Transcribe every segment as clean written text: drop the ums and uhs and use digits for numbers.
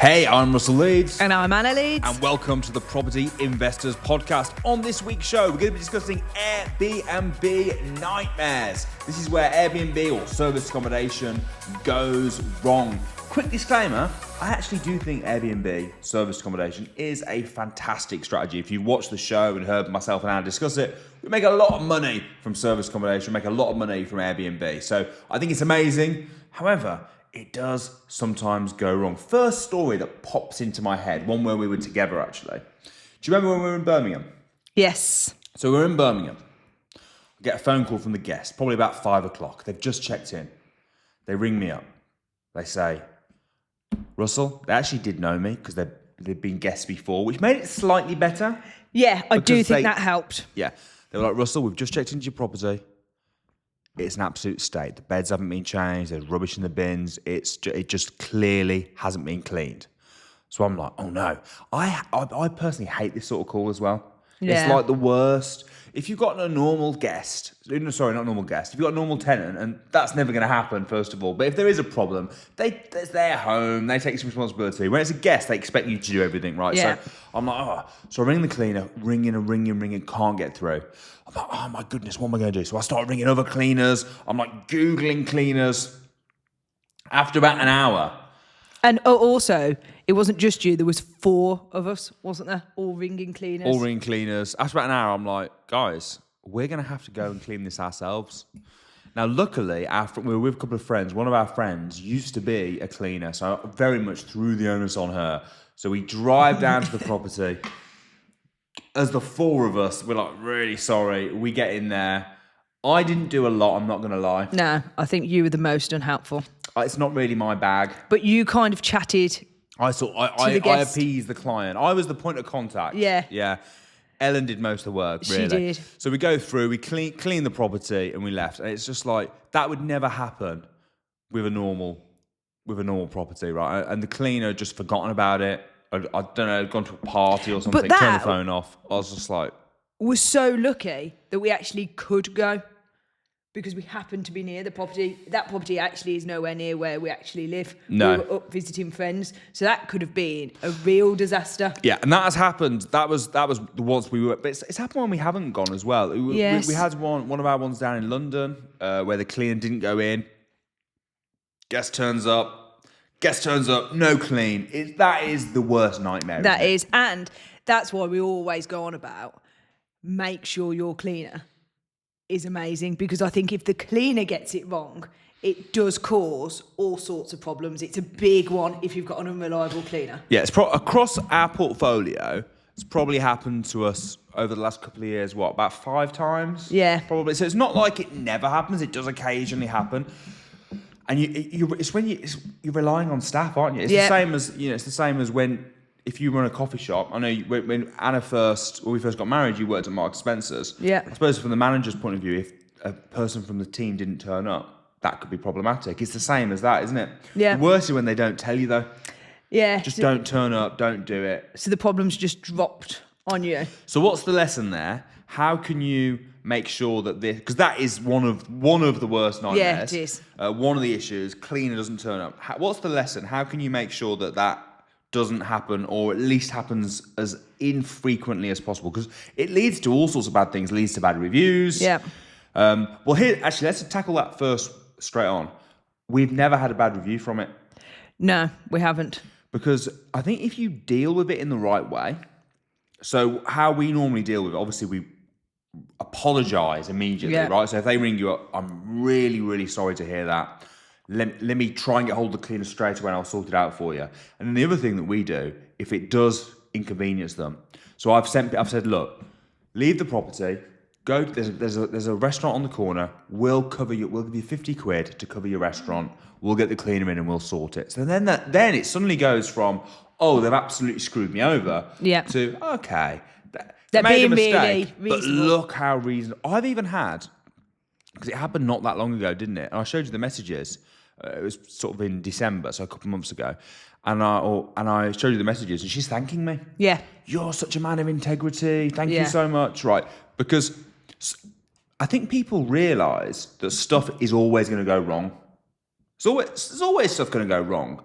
Hey, I'm Russell Leeds. And I'm Anna Leeds. And welcome to the Property Investors Podcast. On this week's show, we're going to be discussing Airbnb nightmares. This is where Airbnb or service accommodation goes wrong. Quick disclaimer, I actually do think Airbnb service accommodation is a fantastic strategy. If you've watched the show and heard myself and Anna discuss it, we make a lot of money from service accommodation, we make a lot of money from Airbnb. So I think it's amazing. However, it does sometimes go wrong. First story that pops into my head, one where we were together actually. Do you remember when we were in Birmingham? Yes. So we're in Birmingham. I get a phone call from the guest, probably about 5 o'clock. They've just checked in. They ring me up. They say, Russell, they actually did know me because they've been guests before, which made it slightly better. Yeah, I do think that helped. Yeah. They were like, Russell, we've just checked into your property. It's an absolute state. The beds haven't been changed. There's rubbish in the bins. It just clearly hasn't been cleaned. So I'm like, oh no. I personally hate this sort of call as well. Yeah. It's like the worst. If you've got a normal guest, sorry, not normal guest. If you've got a normal tenant, and that's never going to happen, first of all. But if there is a problem, it's their home. They take some responsibility. When it's a guest, they expect you to do everything, right? Yeah. So I'm like, oh. So I ring the cleaner, ringing, can't get through. I'm like, oh my goodness, what am I going to do? So I start ringing other cleaners. I'm like Googling cleaners. After about an hour. And also, it wasn't just you. There was 4 of us, wasn't there? All ringing cleaners. After about an hour, I'm like, guys, we're going to have to go and clean this ourselves. Now, luckily, we were with a couple of friends. One of our friends used to be a cleaner, so I very much threw the onus on her. So we drive down to the property. As the 4 of us, we're like, really sorry. We get in there. I didn't do a lot, I'm not going to lie. No, I think you were the most unhelpful. It's not really my bag. But you kind of chatted. I appeased the client. I was the point of contact. Yeah. Yeah. Ellen did most of the work, really. She did. So we go through, we clean the property, and we left. And it's just like, that would never happen with a normal property, right? And the cleaner just forgotten about it. I don't know, gone to a party or something, turned the phone off. I was just like... We're so lucky that we actually could go because we happened to be near the property. That property actually is nowhere near where we actually live. No. We were up visiting friends. So that could have been a real disaster. Yeah, and that has happened. That was the ones we were... But it's happened when we haven't gone as well. Yes. We had one of our ones down in London where the cleaner didn't go in. Guest turns up, no clean. That is the worst nightmare. That is. And that's why we always go on about make sure your cleaner is amazing, because I think if the cleaner gets it wrong, it does cause all sorts of problems. It's a big one if you've got an unreliable cleaner. Yeah, it's across our portfolio, it's probably happened to us over the last couple of years, about 5 times? Yeah. Probably. So it's not like it never happens. It does occasionally happen. And you're relying on staff, aren't you? It's the same as when... If you run a coffee shop, I know when we first got married, you worked at Marks Spencer's. Yeah. I suppose from the manager's point of view, if a person from the team didn't turn up, that could be problematic. It's the same as that, isn't it? Yeah. The worst is when they don't tell you, though. Yeah. Just don't turn up, don't do it. So the problem's just dropped on you. So what's the lesson there? How can you make sure that this... Because that is one of the worst nightmares. Yeah, it is. One of the issues, cleaner doesn't turn up. What's the lesson? How can you make sure that doesn't happen, or at least happens as infrequently as possible? Because it leads to all sorts of bad things. It leads to bad reviews. Yeah. Well, here, actually, let's tackle that first straight on. We've never had a bad review from it. No, we haven't. Because I think if you deal with it in the right way, so how we normally deal with it, obviously we apologise immediately, right? So if they ring you up, I'm really, really sorry to hear that. Let me try and get hold of the cleaner straight away and I'll sort it out for you. And then the other thing that we do, if it does inconvenience them, so I've said, look, leave the property, go, there's a restaurant on the corner, we'll give you 50 quid to cover your restaurant, we'll get the cleaner in and we'll sort it. So then it suddenly goes from, oh, they've absolutely screwed me over, to, okay, they made a mistake, really but look how reasonable. I've even had, because it happened not that long ago, didn't it? And I showed you the messages. It was sort of in December, so a couple of months ago. And I showed you the messages, and she's thanking me. Yeah. You're such a man of integrity. Thank you so much. Right. Because I think people realise that stuff is always going to go wrong. There's always stuff going to go wrong.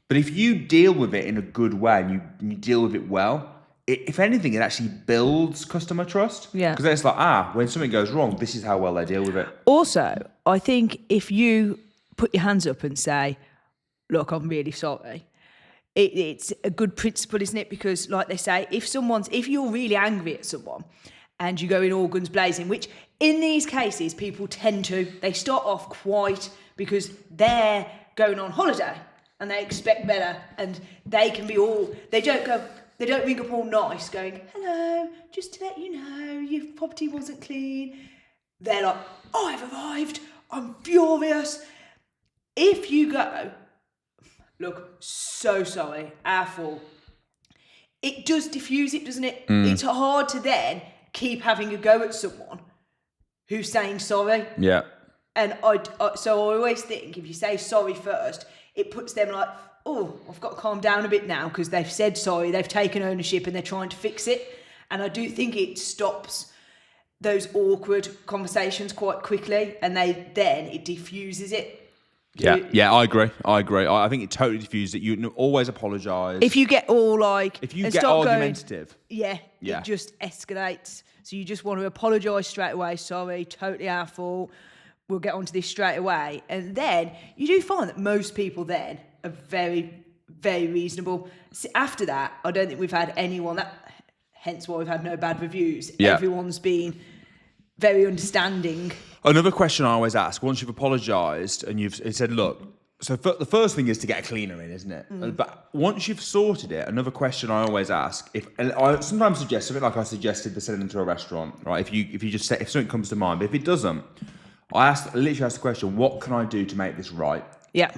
But if you deal with it in a good way and you deal with it well, if anything, it actually builds customer trust. Yeah. Because then it's like, when something goes wrong, this is how well they deal with it. Also, I think if you put your hands up and say, look, I'm really sorry, it's a good principle, isn't it? Because like they say, if you're really angry at someone and you go in all guns blazing, which in these cases, people they start off quite because they're going on holiday and they expect better, and they can be they don't ring up all nice going, hello, just to let you know, your property wasn't clean. They're like, I've arrived, I'm furious. If you go, look, so sorry, our fault, it does diffuse it, doesn't it? It's hard to then keep having a go at someone who's saying sorry. Yeah. And so I always think if you say sorry first, it puts them like, oh, I've got to calm down a bit now because they've said sorry, they've taken ownership and they're trying to fix it. And I do think it stops those awkward conversations quite quickly, and it diffuses it. Yeah, I agree. I think it totally diffuses it. You always apologise. If you get all if you get argumentative, it just escalates. So you just want to apologise straight away. Sorry, totally our fault. We'll get onto this straight away. And then you do find that most people then are very, very reasonable. So after that, I don't think we've had anyone hence why we've had no bad reviews. Yeah. Everyone's been very understanding. Another question I always ask, once you've apologised and you've said, look, so the first thing is to get a cleaner in, isn't it? But once you've sorted it, another question I always ask, and I sometimes suggest something like I suggested the sending them to a restaurant, right? If something comes to mind, but if it doesn't, I literally ask the question, what can I do to make this right? Yeah.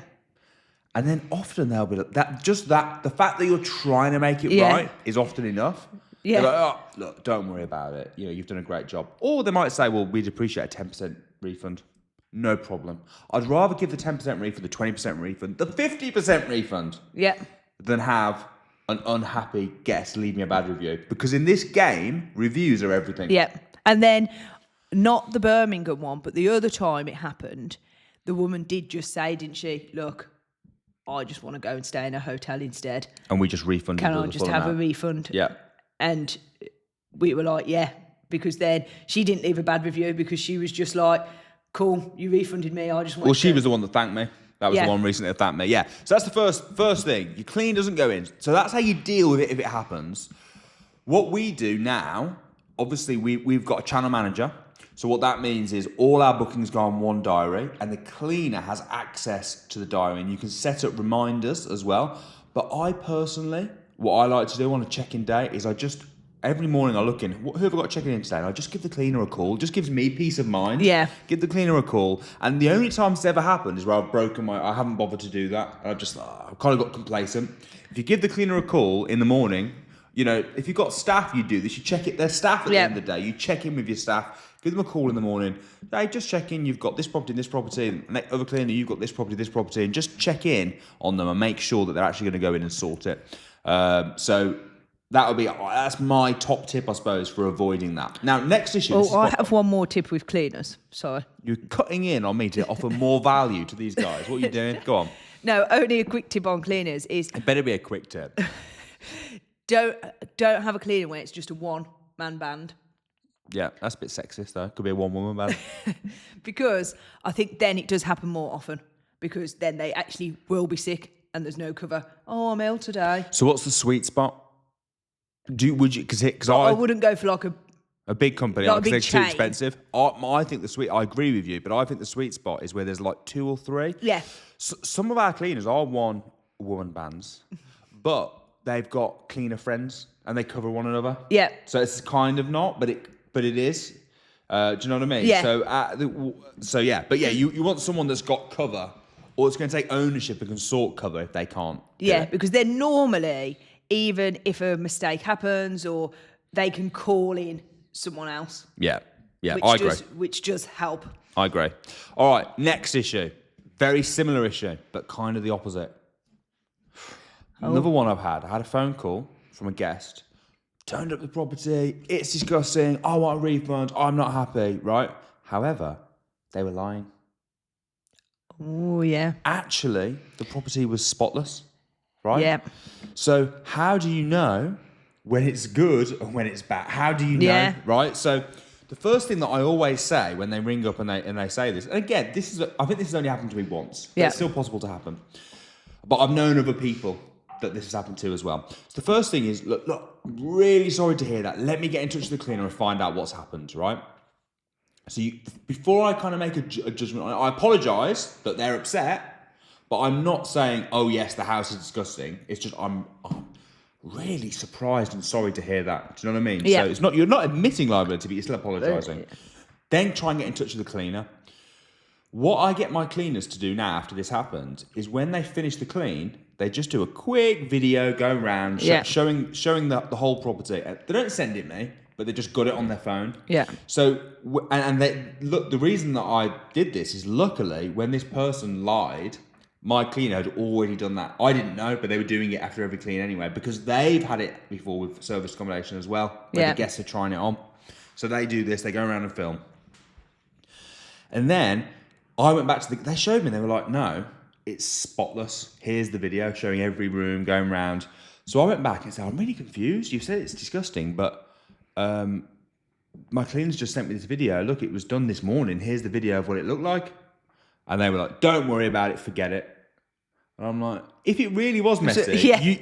And then often they'll be like, the fact that you're trying to make it right is often enough. Yeah. They're like, oh, look, don't worry about it. You've done a great job. Or they might say, well, we'd appreciate a 10% refund. No problem. I'd rather give the 10% refund, the 20% refund, the 50% refund than have an unhappy guest leave me a bad review. Because in this game, reviews are everything. Yeah. And then, not the Birmingham one, but the other time it happened, the woman did just say, didn't she, look, I just want to go and stay in a hotel instead. And we just refunded Can I just have a refund? Yeah. And we were like, yeah, because then she didn't leave a bad review because she was just like, cool, you refunded me. I just want. Well, she was the one that thanked me. That was the one recently that thanked me. Yeah. So that's the first thing. Your clean doesn't go in. So that's how you deal with it if it happens. What we do now, obviously, we've got a channel manager. So what that means is all our bookings go on one diary, and the cleaner has access to the diary, and you can set up reminders as well. But I personally, what I like to do on a check-in day is every morning I look in, who have I got checking in today? And I just give the cleaner a call. Just gives me peace of mind. Yeah. Give the cleaner a call. And the only time it's ever happened is where I've broken I haven't bothered to do that. And I've kind of got complacent. If you give the cleaner a call in the morning, if you've got staff, you do this. You check their staff at the end of the day. You check in with your staff. Give them a call in the morning. Hey, just check in. You've got this property and this property. And the other cleaner, you've got this property. And just check in on them and make sure that they're actually going to go in and sort it. So that's my top tip, I suppose, for avoiding that. Now, next issue. I have one more tip with cleaners. Sorry. You're cutting in on me to offer more value to these guys. What are you doing? Go on. No, only a quick tip on cleaners is... It better be a quick tip. Don't have a cleaner when it's just a one-man band. Yeah, that's a bit sexist, though. Could be a one-woman band. Because I think then it does happen more often, because then they actually will be sick and there's no cover. Oh, I'm ill today. So what's the sweet spot? I wouldn't go for like a big company, like because they're chain. too expensive. I think I agree with you, but I think the sweet spot is where there's like 2 or 3. Yeah. So, some of our cleaners are one-woman bands, but they've got cleaner friends and they cover one another. Yeah. So it's kind of not, but it is. Do you know what I mean? Yeah. So yeah, but yeah, you want someone that's got cover, or it's going to take ownership and can sort cover if they can't. Yeah, because they're normally, even if a mistake happens, or they can call in someone else. Yeah, I agree. Which does help. I agree. All right, next issue. Very similar issue, but kind of the opposite. Another one I had a phone call from a guest. Turned up the property. It's disgusting. I want a refund. I'm not happy, right? However, they were lying. Oh, yeah. Actually, the property was spotless. right? Yeah. So how do you know when it's good and when it's bad? How do you know, Yeah. right? So the first thing that I always say when they ring up and they say this, and again, I think this has only happened to me once, but Yeah. it's still possible to happen. But I've known other people that this has happened to as well. So the first thing is, look, really sorry to hear that. Let me get in touch with the cleaner and find out what's happened, right? So before I kind of make a judgment on it, I apologise that they're upset, but I'm not saying, oh yes, the house is disgusting. It's just I'm really surprised and sorry to hear that. Do you know what I mean? Yeah. So it's not, you're not admitting liability, but you're still apologising. Then try and get in touch with the cleaner. What I get my cleaners to do now after this happened is when they finish the clean, they just do a quick video going around showing the whole property. They don't send it me, but they just got it on their phone. Yeah. So and they look. The reason that I did this is luckily when this person lied, my cleaner had already done that. I didn't know, but they were doing it after every clean anyway because they've had it before with service accommodation as well. Where the guests are trying it on. So they do this. They go around and film. And then I went back to they showed me, they were like, no, it's spotless. Here's the video showing every room going round. So I went back and said, I'm really confused. You said it's disgusting, but my cleaners just sent me this video. Look, it was done this morning. Here's the video of what it looked like. And they were like, don't worry about it, forget it. And I'm like, if it really was messy,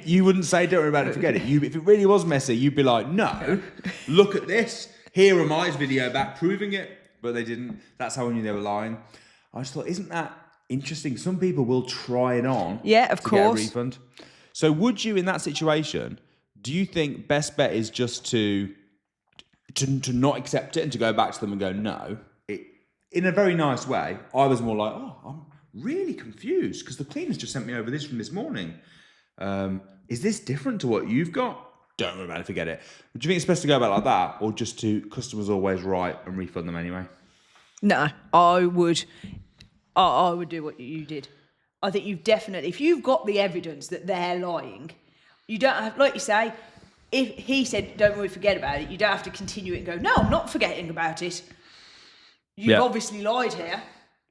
you wouldn't say don't worry about it, forget it. If it really was messy, you'd be like, no, look at this. Here am I's video back proving it. But they didn't. That's how I knew they were lying. I just thought, isn't that interesting? Some people will try it on to get a refund. So would you, in that situation, do you think best bet is just to not accept it and to go back to them and go, no? In a very nice way, I was more like, oh, I'm really confused because the cleaners just sent me over this from this morning. Is this different to what you've got? Don't worry about it, forget it. Do you think it's best to go about it like that or just to customers always right and refund them anyway? No, I would do what you did. I think you've definitely, if you've got the evidence that they're lying, you don't have, like you say, if he said, don't worry, forget about it, you don't have to continue it and go, no, I'm not forgetting about it. You've obviously lied here.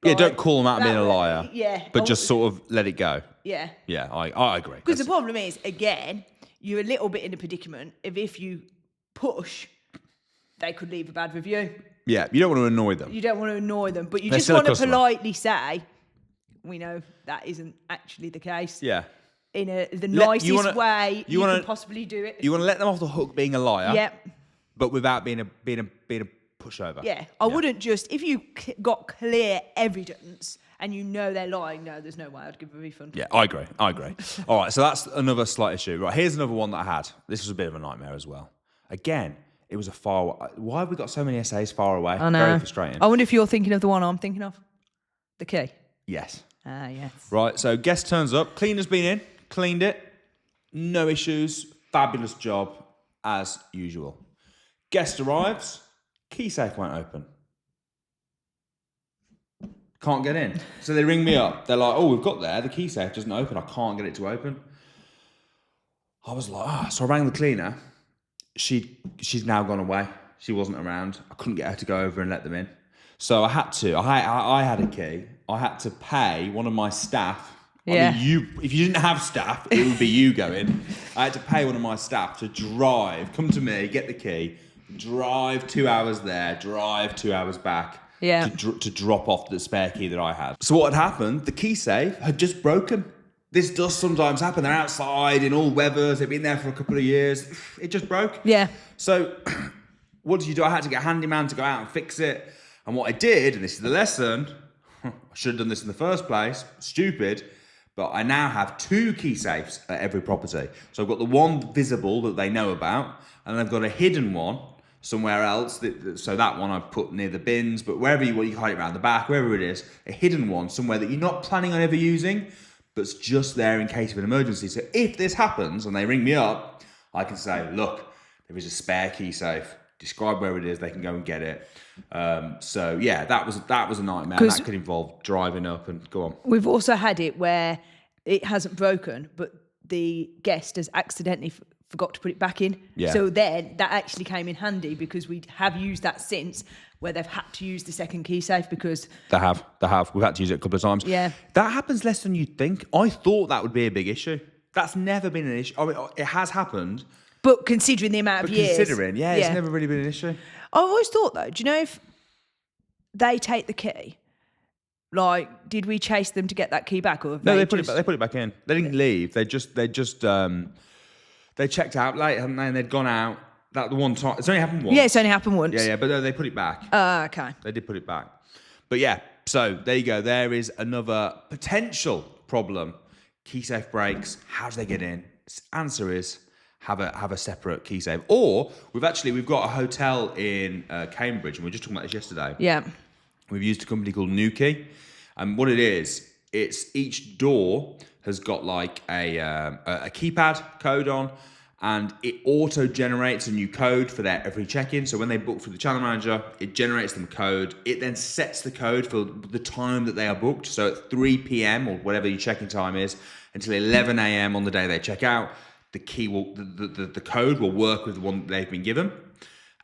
Yeah, don't call them out being a liar. Yeah. But just sort of let it go. Yeah. Yeah, I agree. Because the problem is, again, you're a little bit in a predicament if you push, they could leave a bad review. Yeah, you don't want to annoy them. You don't want to annoy them, but you just want to politely say, we know that isn't actually the case. Yeah. In the nicest way you can possibly do it. You want to let them off the hook being a liar. Yep. But without being a pushover. Yeah. I wouldn't just, if you got clear evidence and you know they're lying, no, there's no way I'd give a refund. Yeah, I agree. All right, so that's another slight issue. Right, here's another one that I had. This was a bit of a nightmare as well. Again, it was a why have we got so many essays far away? I know. Very frustrating. I wonder if you're thinking of the one I'm thinking of. The key. Yes. Ah, yes. Right, so guest turns up, cleaner's been in, cleaned it, no issues, fabulous job, as usual. Guest arrives, key safe won't open. Can't get in. So they ring me up. They're like, oh, we've got there, the key safe doesn't open, I can't get it to open. I was like, so I rang the cleaner. She's now gone away. She wasn't around. I couldn't get her to go over and let them in. So I had to. I had a key. I had to pay one of my staff. Yeah. I mean, if you didn't have staff, it would be you going. I had to pay one of my staff to come to me, get the key, drive 2 hours there, drive 2 hours back. Yeah. To drop off the spare key that I had. So what had happened? The key safe had just broken. This does sometimes happen. They're outside in all weathers. They've been there for a couple of years. It just broke. Yeah. So what did you do? I had to get a handyman to go out and fix it. And what I did, and this is the lesson, I should have done this in the first place, stupid, but I now have 2 key safes at every property. So I've got the one visible that they know about, and I've got a hidden one somewhere else. So that one I've put near the bins, but wherever you want, you can hide it around the back, wherever it is, a hidden one somewhere that you're not planning on ever using, but it's just there in case of an emergency. So if this happens and they ring me up, I can say, look, there is a spare key safe. Describe where it is, they can go and get it. So yeah, that was a nightmare. That could involve driving up and go on. We've also had it where it hasn't broken, but the guest has accidentally forgot to put it back in. Yeah. So then that actually came in handy because we have used that since, where they've had to use the second key safe because They have. We've had to use it a couple of times. Yeah. That happens less than you'd think. I thought that would be a big issue. That's never been an issue. I mean, it has happened. But considering the amount of years. Considering, it's never really been an issue. I've always thought, though, do you know if they take the key, like, did we chase them to get that key back? Or No, they put it back in. They didn't leave. They checked out late, hadn't they? And they'd gone out. That the one time. It's only happened once. Yeah, it's only happened once. Yeah, but they put it back. Okay. They did put it back. But yeah, so there you go. There is another potential problem. Key safe breaks. How do they get in? Answer is have a separate key safe. Or we've got a hotel in Cambridge, and we were just talking about this yesterday. Yeah. We've used a company called Newkey, and what it is, it's each door has got like a keypad code on, and it auto generates a new code for their every check-in. So when they book for the channel manager, it generates them code. It then sets the code for the time that they are booked. So at 3 p.m. or whatever your check-in time is until 11 a.m. on the day they check out, the key will the code will work with the one that they've been given.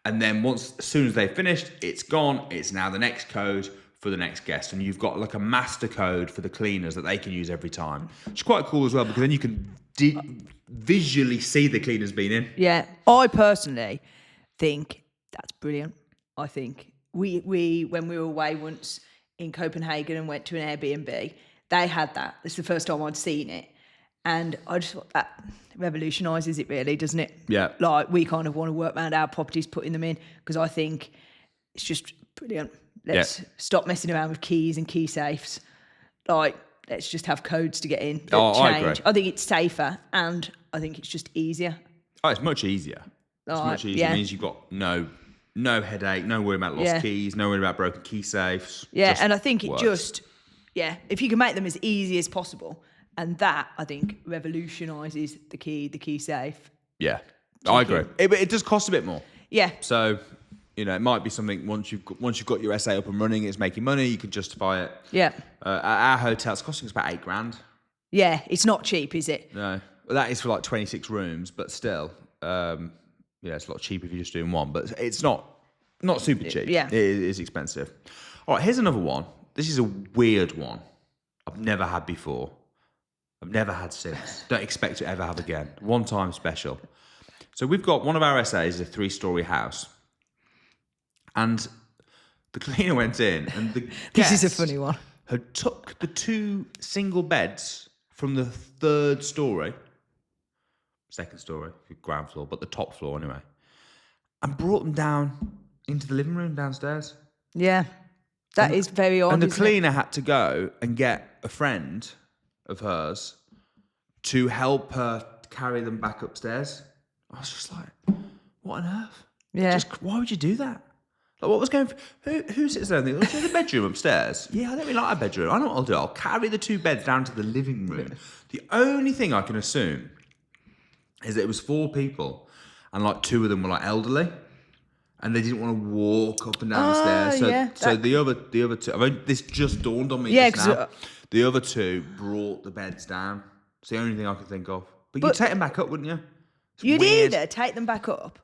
And then as soon as they've finished, it's gone. It's now the next code for the next guest. And you've got like a master code for the cleaners that they can use every time. Which is quite cool as well, because then you can visually see the cleaners being in. Yeah. I personally think that's brilliant. I think we when we were away once in Copenhagen and went to an Airbnb, they had that. It's the first time I'd seen it. And I just thought that revolutionises it really, doesn't it? Yeah. Like, we kind of want to work around our properties, putting them in, because I think it's just brilliant. Let's stop messing around with keys and key safes. Like, let's just have codes to get in. I agree. I think it's safer, and I think it's just easier. Oh, it's much easier. It's much easier. Yeah. It means you've got no headache, no worry about lost keys, no worry about broken key safes. Yeah, and I think works. if you can make them as easy as possible, and that, I think, revolutionises the key safe. Yeah, I agree. It does cost a bit more. Yeah. So, it might be something once you've got your SA up and running, it's making money, you can justify it. Yeah. At our hotel, it's costing us about $8,000. Yeah, it's not cheap, is it? No, well, that is for like 26 rooms, but still, it's a lot cheaper if you're just doing one. But it's not super cheap. Yeah, it is expensive. All right, here's another one. This is a weird one. I've never had before. I've never had since. Don't expect to ever have again. One time special. So we've got one of our SAs is a 3-story house. And the cleaner went in and the This is a funny one. Had took the 2 single beds from the 3rd story, 2nd story, ground floor, but the top floor anyway, and brought them down into the living room downstairs. Yeah. That is very odd. And the cleaner had to go and get a friend of hers to help her carry them back upstairs. I was just like, what on earth? Yeah. Why would you do that? Like, what was going for? Who sits there and thinks, there's a bedroom upstairs? Yeah, I don't really like a bedroom. I know what I'll do. I'll carry the 2 beds down to the living room. The only thing I can assume is that it was 4 people and like 2 of them were like elderly. And they didn't want to walk up and down the stairs. So the other 2, this just dawned on me just now. The other 2 brought the beds down. It's the only thing I can think of. But you'd take them back up, wouldn't you? You'd either take them back up,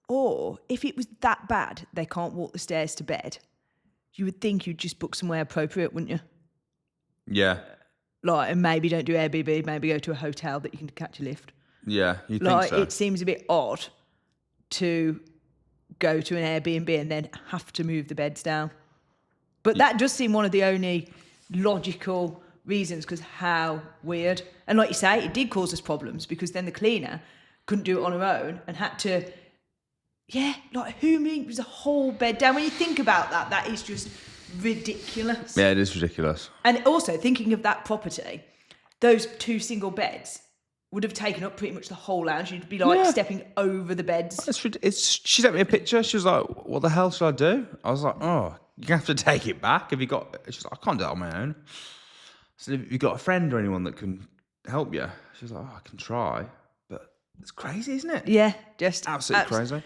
or if it was that bad, they can't walk the stairs to bed, you would think you'd just book somewhere appropriate, wouldn't you? Yeah. Like, and maybe don't do Airbnb, maybe go to a hotel that you can catch a lift. Yeah, you think so. It seems a bit odd to go to an Airbnb and then have to move the beds down. But that does seem one of the only logical reasons, because how weird. And like you say, it did cause us problems, because then the cleaner couldn't do it on her own and had to, who moves a whole bed down? When you think about that, that is just ridiculous. Yeah, it is ridiculous. And also, thinking of that property, those 2 single beds would have taken up pretty much the whole lounge. You'd be stepping over the beds. She sent me a picture. She was like, what the hell should I do? I was like, oh, you have to take it back. Have you got... She's like, I can't do it on my own. So have you got a friend or anyone that can help you? She was like, oh, I can try. But it's crazy, isn't it? Yeah, just... Absolutely crazy.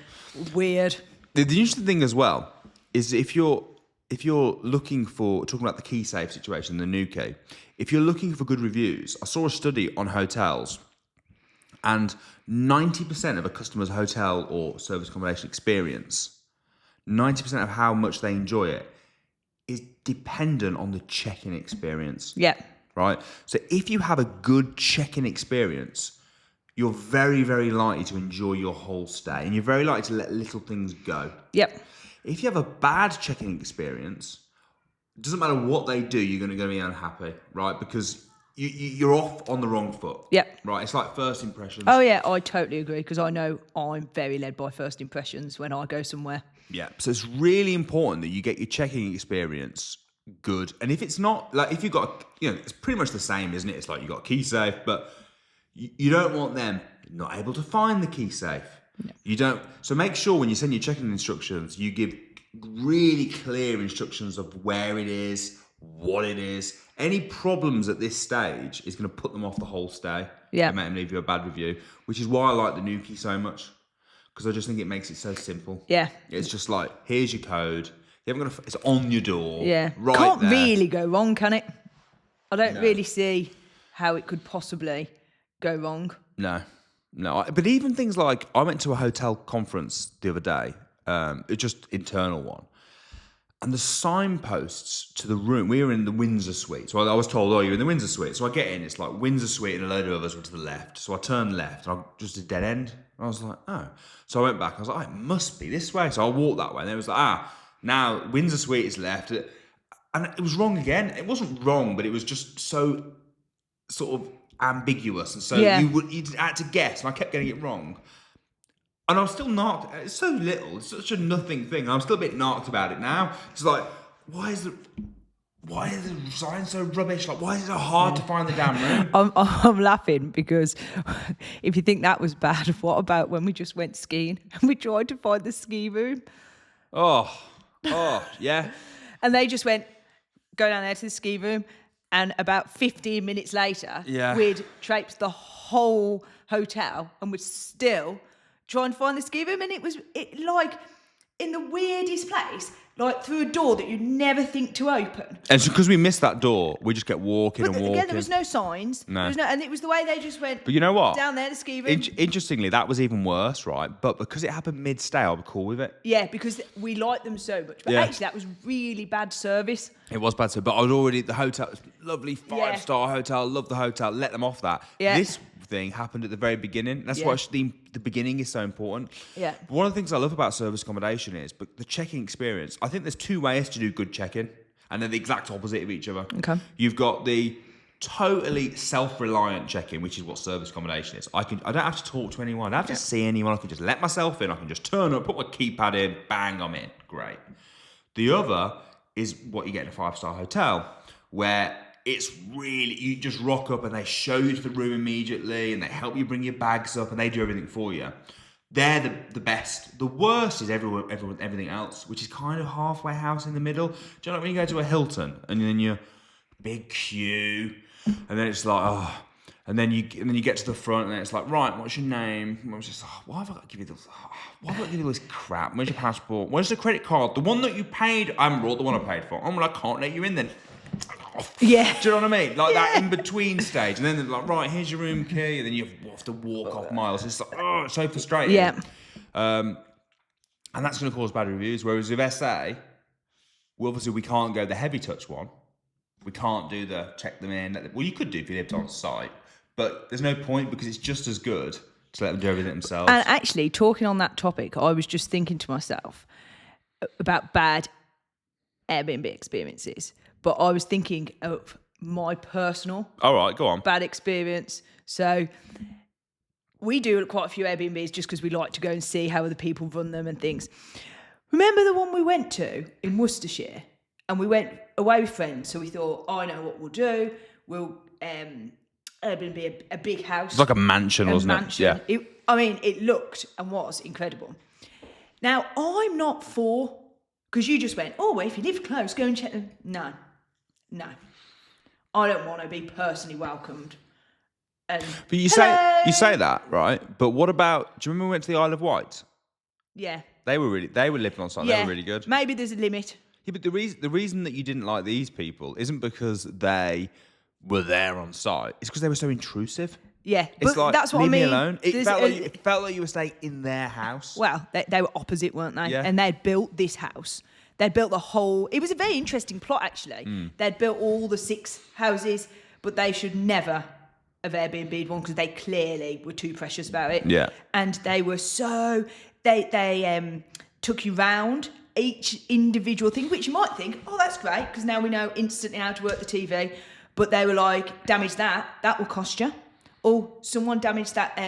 Weird. The interesting thing as well is if you're looking for... Talking about the key safe situation, the new key. If you're looking for good reviews, I saw a study on hotels... And 90% of a customer's hotel or service accommodation experience, 90% of how much they enjoy it, is dependent on the check-in experience. Yeah. right? So if you have a good check-in experience, you're very, very likely to enjoy your whole stay, and you're very likely to let little things go. Yep. If you have a bad check-in experience, it doesn't matter what they do, you're going to be unhappy, right? Because you're off on the wrong foot. Yep. Right, it's like first impressions. Oh, yeah, I totally agree, because I know I'm very led by first impressions when I go somewhere. Yeah, so it's really important that you get your check-in experience good. And if it's not, like, if you've got, it's pretty much the same, isn't it? It's like you've got a key safe, but you don't want them not able to find the key safe. No. You don't. So make sure when you send your check-in instructions, you give really clear instructions of where it is, what it is. Any problems at this stage is going to put them off the whole stay. Yeah. And make them leave you a bad review, which is why I like the new key so much, because I just think it makes it so simple. Yeah. It's just like, here's your code. You haven't got to, it's on your door. Yeah. Right Can't there. really go wrong, can it? I don't really see how it could possibly go wrong. No. But even things like, I went to a hotel conference the other day, just internal one, and the signposts to the room, we were in the Windsor suite. So I was told, you're in the Windsor suite. So I get in, it's like Windsor suite and a load of others were to the left. So I turned left and I just a dead end. I was like, oh. So I went back, I was like, it must be this way. So I walked that way and it was like, now Windsor suite is left. And it was wrong again. It wasn't wrong, but it was just so sort of ambiguous. And so you had to guess, and I kept getting it wrong. And I'm still knocked. It's so little. It's such a nothing thing. I'm still a bit knocked about it now. It's like, why is the sign so rubbish? Like, why is it so hard to find the damn room? I'm laughing because if you think that was bad, what about when we just went skiing and we tried to find the ski room? Oh, yeah. And they just went, go down there to the ski room. And about 15 minutes later, we'd traipsed the whole hotel and would still try and find the ski room. And it was like in the weirdest place, like through a door that you'd never think to open. And so because we missed that door, we just kept walking and walking. Again, there was no signs. No. And it was the way they just went. But you know what? Down there, the ski room. Interestingly, that was even worse, right? But because it happened mid-stay, I was cool with it. Yeah, because we liked them so much. But actually, that was really bad service. It was bad service. But I was already at the hotel. It was a lovely 5-star hotel. Love the hotel. Let them off that. Yeah. This thing happened at the very beginning. That's why the beginning is so important. Yeah. But one of the things I love about service accommodation is the check-in experience. I think there's two ways to do good check-in, and they're the exact opposite of each other. Okay. You've got the totally self-reliant check-in, which is what service accommodation is. I don't have to talk to anyone. I don't have to see anyone. I can just let myself in. I can just turn up, put my keypad in, bang, I'm in. Great. The other is what you get in a 5-star hotel, where it's really, you just rock up and they show you to the room immediately and they help you bring your bags up and they do everything for you. They're the best. The worst is everything else, which is kind of halfway house in the middle. Do you know when you go to a Hilton and then you're big queue and then it's like, and then you get to the front and then it's like, right, what's your name? I was just, why have I got to give you this? Why have I got to give you this crap? Where's your passport? Where's the credit card? The one that you paid? I haven't brought the one I paid for. Oh, well, I can't let you in then. Yeah. Do you know what I mean? Like that in between stage. And then they're like, right, here's your room key. And then you have to walk off miles. It's like, it's so frustrating. Yeah. And that's going to cause bad reviews. Whereas with SA, obviously we can't go the heavy touch one. We can't do the check them in. Well, you could do if you lived on site. But there's no point because it's just as good to let them do everything themselves. And actually, talking on that topic, I was just thinking to myself about bad Airbnb experiences. But I was thinking of my personal all right, go on. Bad experience. So we do quite a few Airbnbs just because we like to go and see how other people run them and things. Remember the one we went to in Worcestershire? And we went away with friends. So we thought, I know what we'll do. We'll Airbnb a big house. It's like a mansion, wasn't it? Yeah. It looked and was incredible. Now, I'm not for, because you just went, well, if you live close, go and check them. No. I don't want to be personally welcomed. But you say that, right? But what about, do you remember we went to the Isle of Wight? Yeah. They were living on site. Yeah. They were really good. Maybe there's a limit. Yeah, but the reason that you didn't like these people isn't because they were there on site. It's because they were so intrusive. Yeah, it's like, that's what leave I mean. me alone. It felt like you were staying in their house. Well, they were opposite, weren't they? Yeah. And they'd built this house. They'd built the whole... It was a very interesting plot, actually. They'd built all the 6 houses, but they should never have Airbnb'd one because they clearly were too precious about it. Yeah. And they were so, they took you round each individual thing, which you might think, oh, that's great, because now we know instantly how to work the TV. But they were like, damage that will cost you. Oh, someone damaged that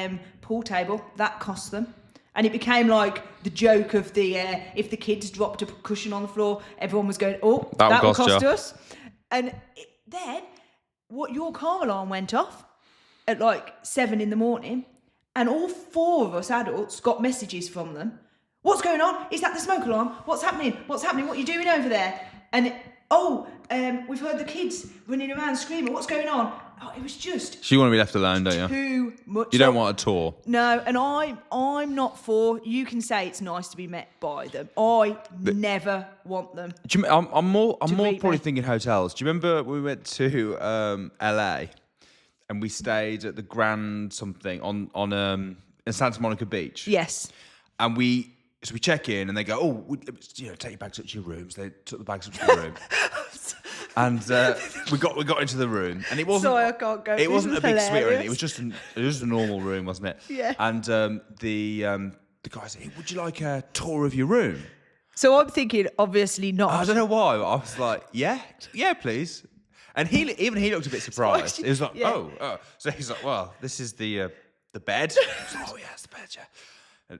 pool table, that cost them. And it became like the joke of the, if the kids dropped a cushion on the floor, everyone was going, oh, that will cost us. And then your car alarm went off at like 7 a.m, and all 4 of us adults got messages from them. What's going on? Is that the smoke alarm? What's happening? What are you doing over there? And we've heard the kids running around screaming. What's going on? Oh, it was just. So you want to be left alone, don't you? Too much. You don't want a tour. No, and I'm not for. You can say it's nice to be met by them. I never want them. I'm more probably thinking hotels. Do you remember we went to LA and we stayed at the Grand something on in Santa Monica Beach? Yes. And we check in and they go, oh, take your bags up to your rooms. They took the bags up to the room. And we got into the room, and it wasn't. Sorry, I can't go. It wasn't a big suite or anything. It was just a normal room, wasn't it? Yeah. And the guy said, hey, "Would you like a tour of your room?" So I'm thinking, obviously not. I don't know why. I was like, "Yeah, please." And he looked a bit surprised. He was like, yeah. "Oh." So he's like, "Well, this is the bed." I was like, "Oh yeah, it's the bed, yeah."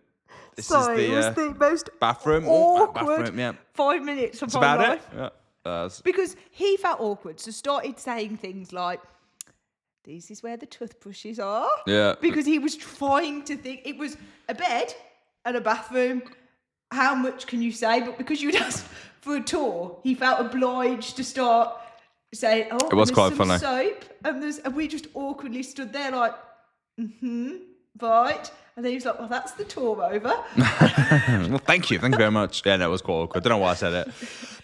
This is it was the most bathroom. awkward Bathroom, yeah. 5 minutes of That's my about life. it. Yeah. Because he felt awkward, so started saying things like, "This is where the toothbrushes are." Yeah. Because he was trying to think it was a bed and a bathroom. How much can you say? But because you'd asked for a tour, he felt obliged to start saying, "Oh, it was and quite there's some funny. soap," and we just awkwardly stood there like, right. And then he was like, "Well, that's the tour over." Well, thank you very much. Yeah, no, it was quite awkward. I don't know why I said it,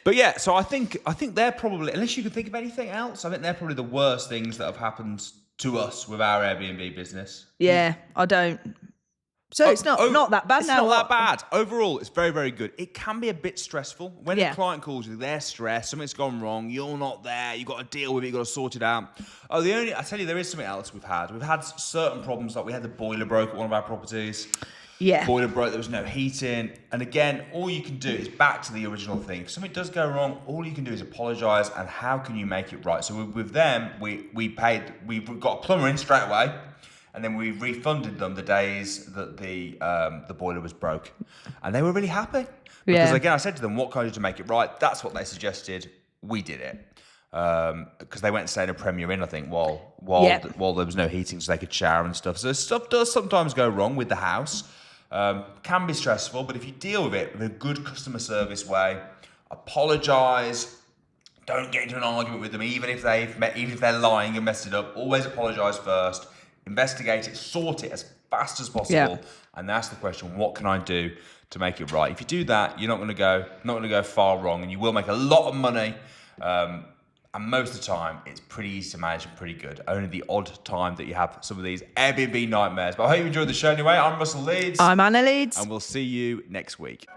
but yeah. So I think they're probably, unless you can think of anything else, I think they're probably the worst things that have happened to us with our Airbnb business. Yeah, I don't. So it's not that bad now. It's not that bad. Overall, it's very, very good. It can be a bit stressful. When a client calls you, they're stressed, something's gone wrong, you're not there, you've got to deal with it, you've got to sort it out. I tell you, there is something else we've had. We've had certain problems, like we had the boiler broke at one of our properties. Yeah. Boiler broke, there was no heating. And again, all you can do is back to the original thing. If something does go wrong, all you can do is apologise, and how can you make it right? So with them, we got a plumber in straight away. And then we refunded them the days that the boiler was broke. And they were really happy. Because again, I said to them, what can I do to make it right? That's what they suggested. We did it. Because they went and stayed in a Premier Inn, I think, while there was no heating, so they could shower and stuff. So stuff does sometimes go wrong with the house. Can be stressful, but if you deal with it with a good customer service way, apologise, don't get into an argument with them, even if they're lying and messed it up. Always apologise first. Investigate it, sort it as fast as possible, and ask the question: what can I do to make it right? If you do that, you're not going to go far wrong, and you will make a lot of money. And most of the time, it's pretty easy to manage and pretty good. Only the odd time that you have some of these Airbnb nightmares. But I hope you enjoyed the show anyway. I'm Russell Leeds. I'm Anna Leeds. And we'll see you next week.